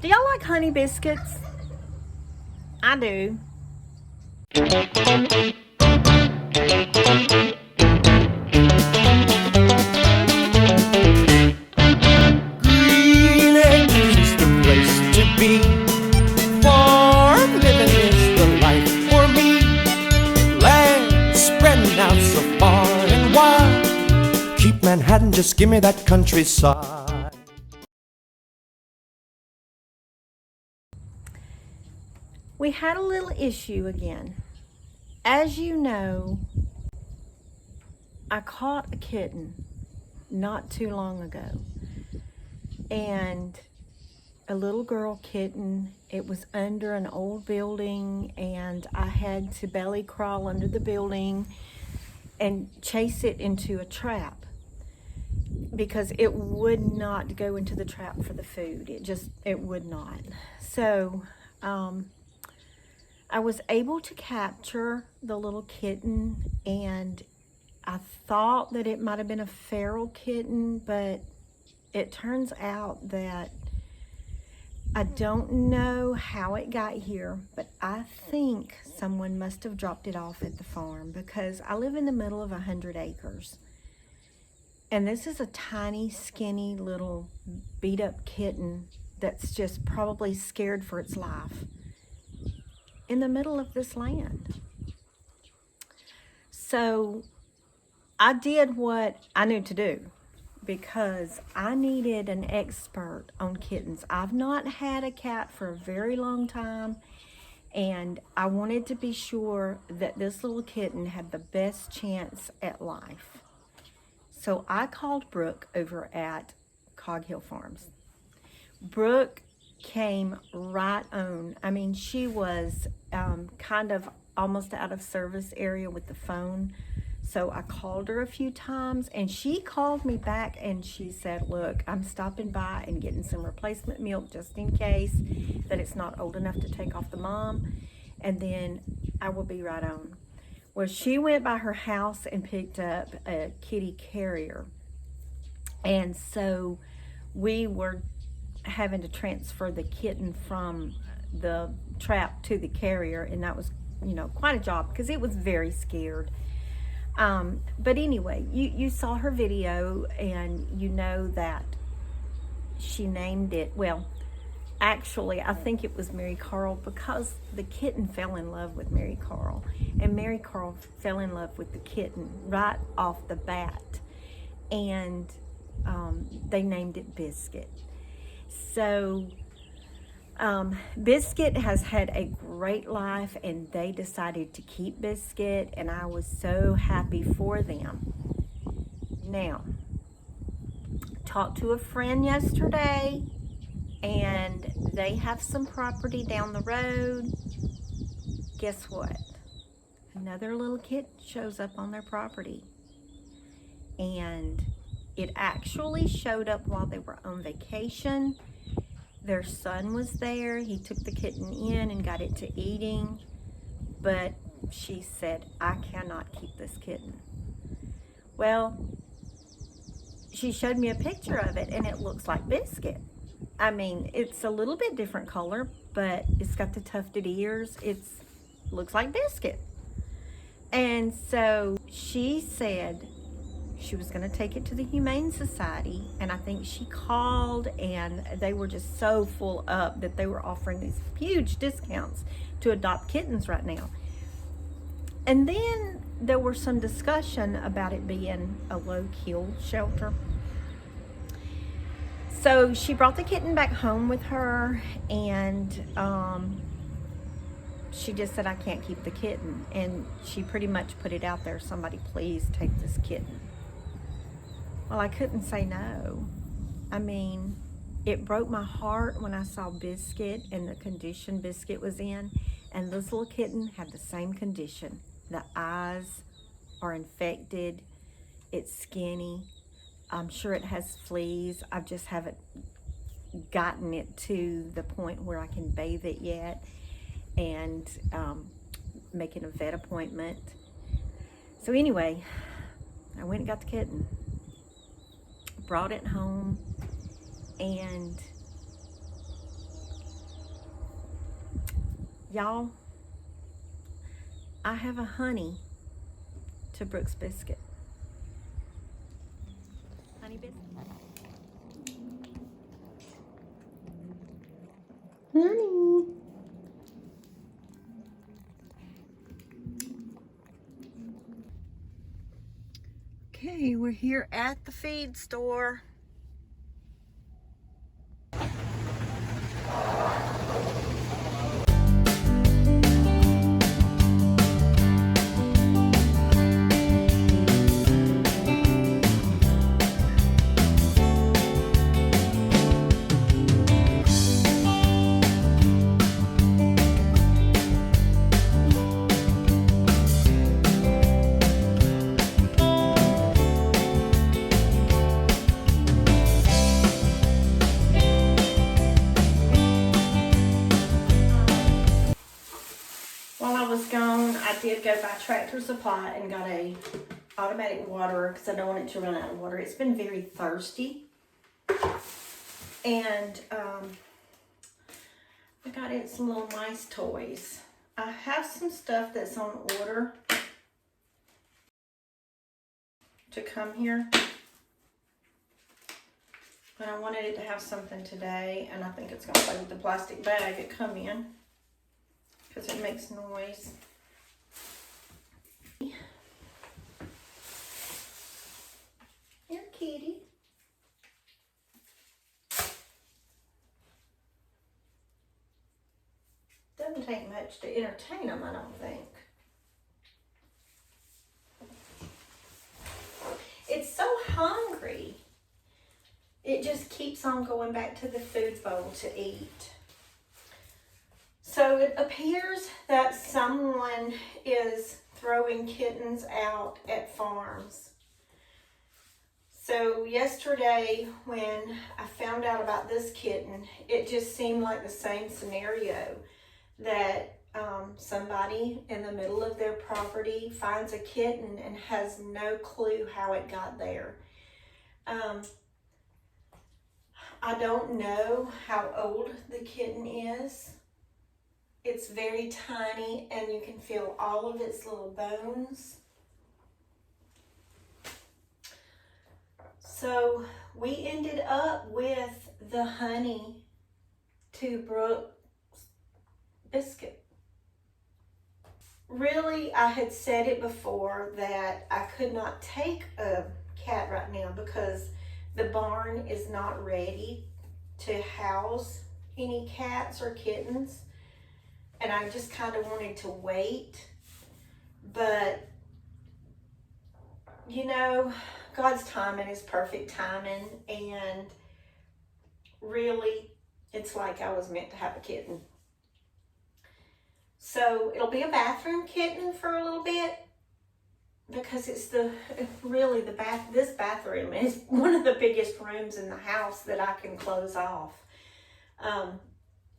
Do y'all like honey biscuits? I do. Green Acres is the place to be. Farm living is the life for me. Land spreading out so far and wide. Keep Manhattan, just give me that countryside. We had a little issue again. As you know, I caught a kitten not too long ago. And a little girl kitten. It was under an old building, and I had to belly crawl under the building and chase it into a trap because it would not go into the trap for the food. It would not. So I was able to capture the little kitten, and I thought that it might have been a feral kitten, but it turns out that I don't know how it got here, but I think someone must have dropped it off at the farm because I live in the middle of 100 acres. And this is a tiny, skinny, little beat-up kitten that's just probably scared for its life in the middle of this land. So I did what I knew to do, because I needed an expert on kittens. I've not had a cat for a very long time, and I wanted to be sure that this little kitten had the best chance at life. So I called Brooke over at Cog Hill Farms. Brooke came right on. I mean, she was kind of almost out of service area with the phone. So I called her a few times, and she called me back and she said, look, I'm stopping by and getting some replacement milk just in case that it's not old enough to take off the mom, and then I will be right on. Well, she went by her house and picked up a kitty carrier, and so we were having to transfer the kitten from the trap to the carrier, and that was, quite a job because it was very scared. But anyway, you saw her video, and you know that she named it, well, actually, I think it was Mary Carl, because the kitten fell in love with Mary Carl, and Mary Carl fell in love with the kitten right off the bat, and they named it Biscuit. So Biscuit has had a great life, and they decided to keep Biscuit, and I was so happy for them. Now, talked to a friend yesterday, and they have some property down the road. Guess what? Another little kitten shows up on their property, and it actually showed up while they were on vacation. Their son was there. He took the kitten in and got it to eating, but she said, I cannot keep this kitten. Well, she showed me a picture of it, and it looks like Biscuit. I mean, it's a little bit different color, but it's got the tufted ears. It looks like Biscuit. And so she said she was going to take it to the Humane Society, and I think she called, and they were just so full up that they were offering these huge discounts to adopt kittens right now. And then there was some discussion about it being a low-kill shelter. So she brought the kitten back home with her, and she just said, I can't keep the kitten. And she pretty much put it out there, somebody please take this kitten. Well, I couldn't say no. I mean, it broke my heart when I saw Biscuit and the condition Biscuit was in, and this little kitten had the same condition. The eyes are infected, it's skinny. I'm sure it has fleas. I just haven't gotten it to the point where I can bathe it yet, and making a vet appointment. So anyway, I went and got the kitten, brought it home, and Y'all, I have a honey to Brooks Biscuit. Honey biscuit. Honey. Okay, we're here at the feed store. While I was gone, I did go by Tractor Supply and got a automatic waterer because I don't want it to run out of water. It's been very thirsty. And I got it some little nice toys. I have some stuff that's on order to come here. But I wanted it to have something today, and I think it's going to play with the plastic bag it come in because it makes noise. Here, kitty. Doesn't take much to entertain them, I don't think. It's so hungry. It just keeps on going back to the food bowl to eat. So it appears that someone is throwing kittens out at farms. So yesterday when I found out about this kitten, it just seemed like the same scenario, that somebody in the middle of their property finds a kitten and has no clue how it got there. I don't know how old the kitten is. It's very tiny and you can feel all of its little bones. So we ended up with the honey to Brooks Biscuit. Really, I had said it before that I could not take a cat right now because the barn is not ready to house any cats or kittens. And I just kind of wanted to wait. But, you know, God's timing is perfect timing. And really, it's like I was meant to have a kitten. So it'll be a bathroom kitten for a little bit, because it's this bathroom is one of the biggest rooms in the house that I can close off.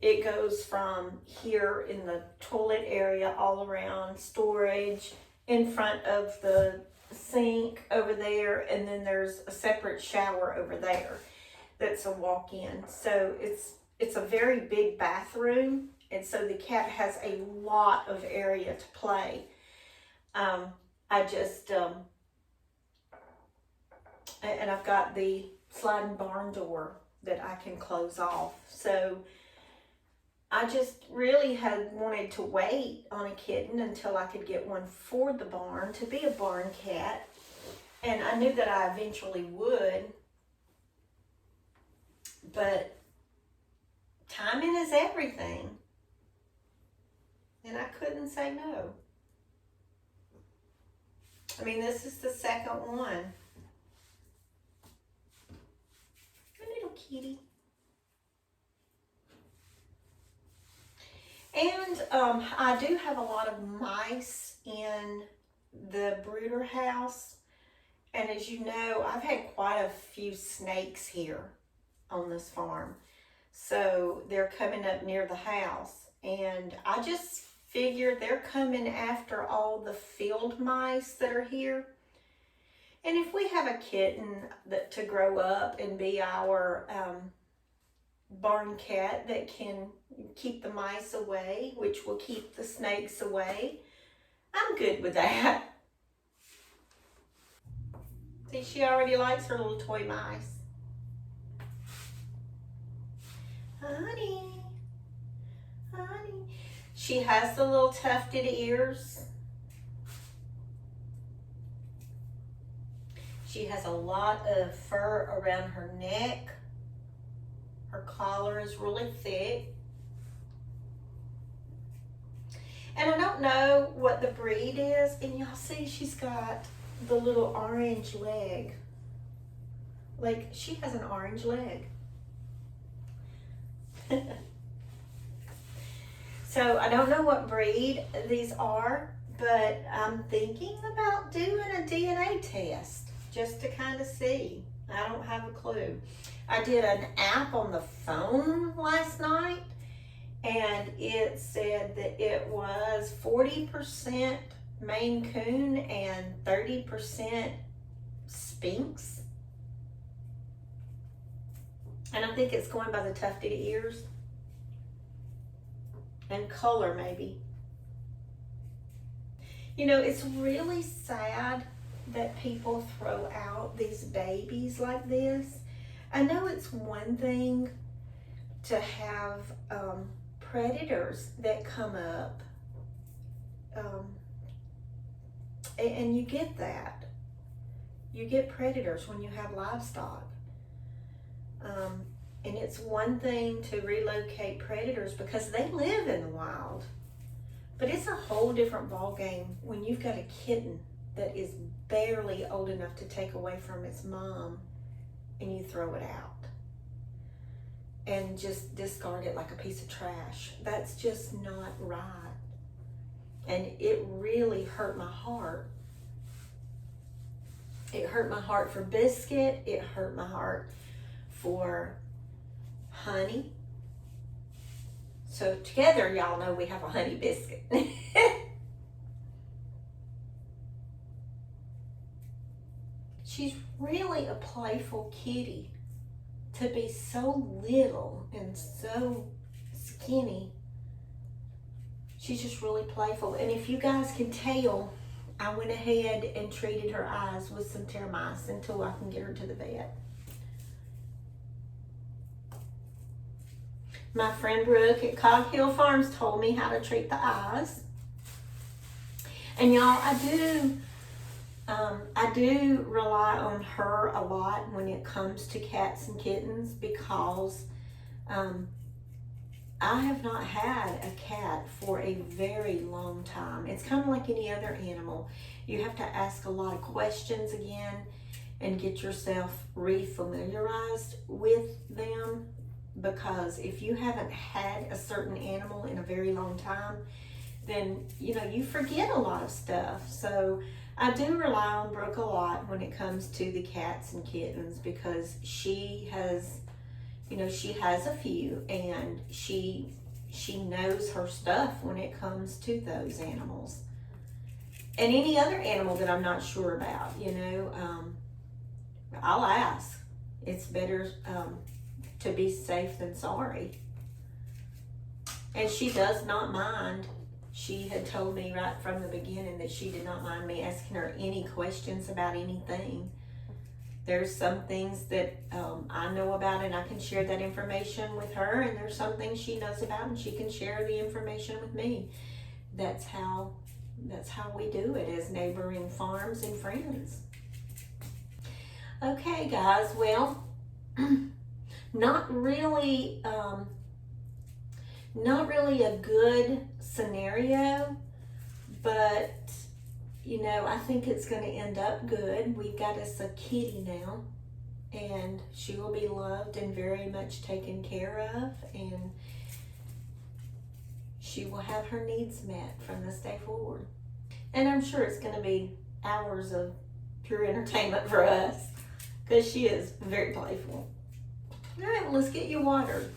It goes from here in the toilet area all around, storage, in front of the sink over there, and then there's a separate shower over there that's a walk-in. So it's a very big bathroom, and so the cat has a lot of area to play. And I've got the sliding barn door that I can close off. So I just really had wanted to wait on a kitten until I could get one for the barn to be a barn cat. And I knew that I eventually would. But timing is everything. And I couldn't say no. I mean, this is the second one. A little kitty. And I do have a lot of mice in the brooder house. And as you know, I've had quite a few snakes here on this farm. So they're coming up near the house. And I just figured they're coming after all the field mice that are here. And if we have a kitten to grow up and be our barn cat that can keep the mice away, which will keep the snakes away. I'm good with that. See, she already likes her little toy mice. Honey, honey. She has the little tufted ears. She has a lot of fur around her neck. Her collar is really thick. And I don't know what the breed is. And y'all see she's got the little orange leg. Like, she has an orange leg. So I don't know what breed these are, but I'm thinking about doing a DNA test just to kind of see. I don't have a clue. I did an app on the phone last night, and it said that it was 40% Maine Coon and 30% Sphinx. And I think it's going by the tufted ears and color maybe. You know, it's really sad that people throw out these babies like this. I know it's one thing to have predators that come up, and you get that. You get predators when you have livestock. And it's one thing to relocate predators because they live in the wild. But it's a whole different ballgame when you've got a kitten that is barely old enough to take away from its mom and you throw it out and just discard it like a piece of trash. That's just not right. And it really hurt my heart. It hurt my heart for Biscuit. It hurt my heart for Honey. So together, y'all know we have a honey biscuit. She's really a playful kitty. To be so little and so skinny, she's just really playful. And if you guys can tell, I went ahead and treated her eyes with some termites until I can get her to the vet. My friend Brooke at Cog Hill Farms told me how to treat the eyes. And y'all, I do rely on her a lot when it comes to cats and kittens because I have not had a cat for a very long time. It's kind of like any other animal. You have to ask a lot of questions again and get yourself re-familiarized with them, because if you haven't had a certain animal in a very long time, then you forget a lot of stuff. So I do rely on Brooke a lot when it comes to the cats and kittens because she has a few, and she knows her stuff when it comes to those animals. And any other animal that I'm not sure about, I'll ask. It's better to be safe than sorry. And she does not mind. She had told me right from the beginning that she did not mind me asking her any questions about anything. There's some things that I know about and I can share that information with her, and there's some things she knows about and she can share the information with me. That's how we do it as neighboring farms and friends. Okay, guys, well, not really a good scenario, but I think it's going to end up good. We've got us a kitty now, and she will be loved and very much taken care of, and she will have her needs met from this day forward. And I'm sure it's going to be hours of pure entertainment for us because she is very playful. All right, well, let's get you water.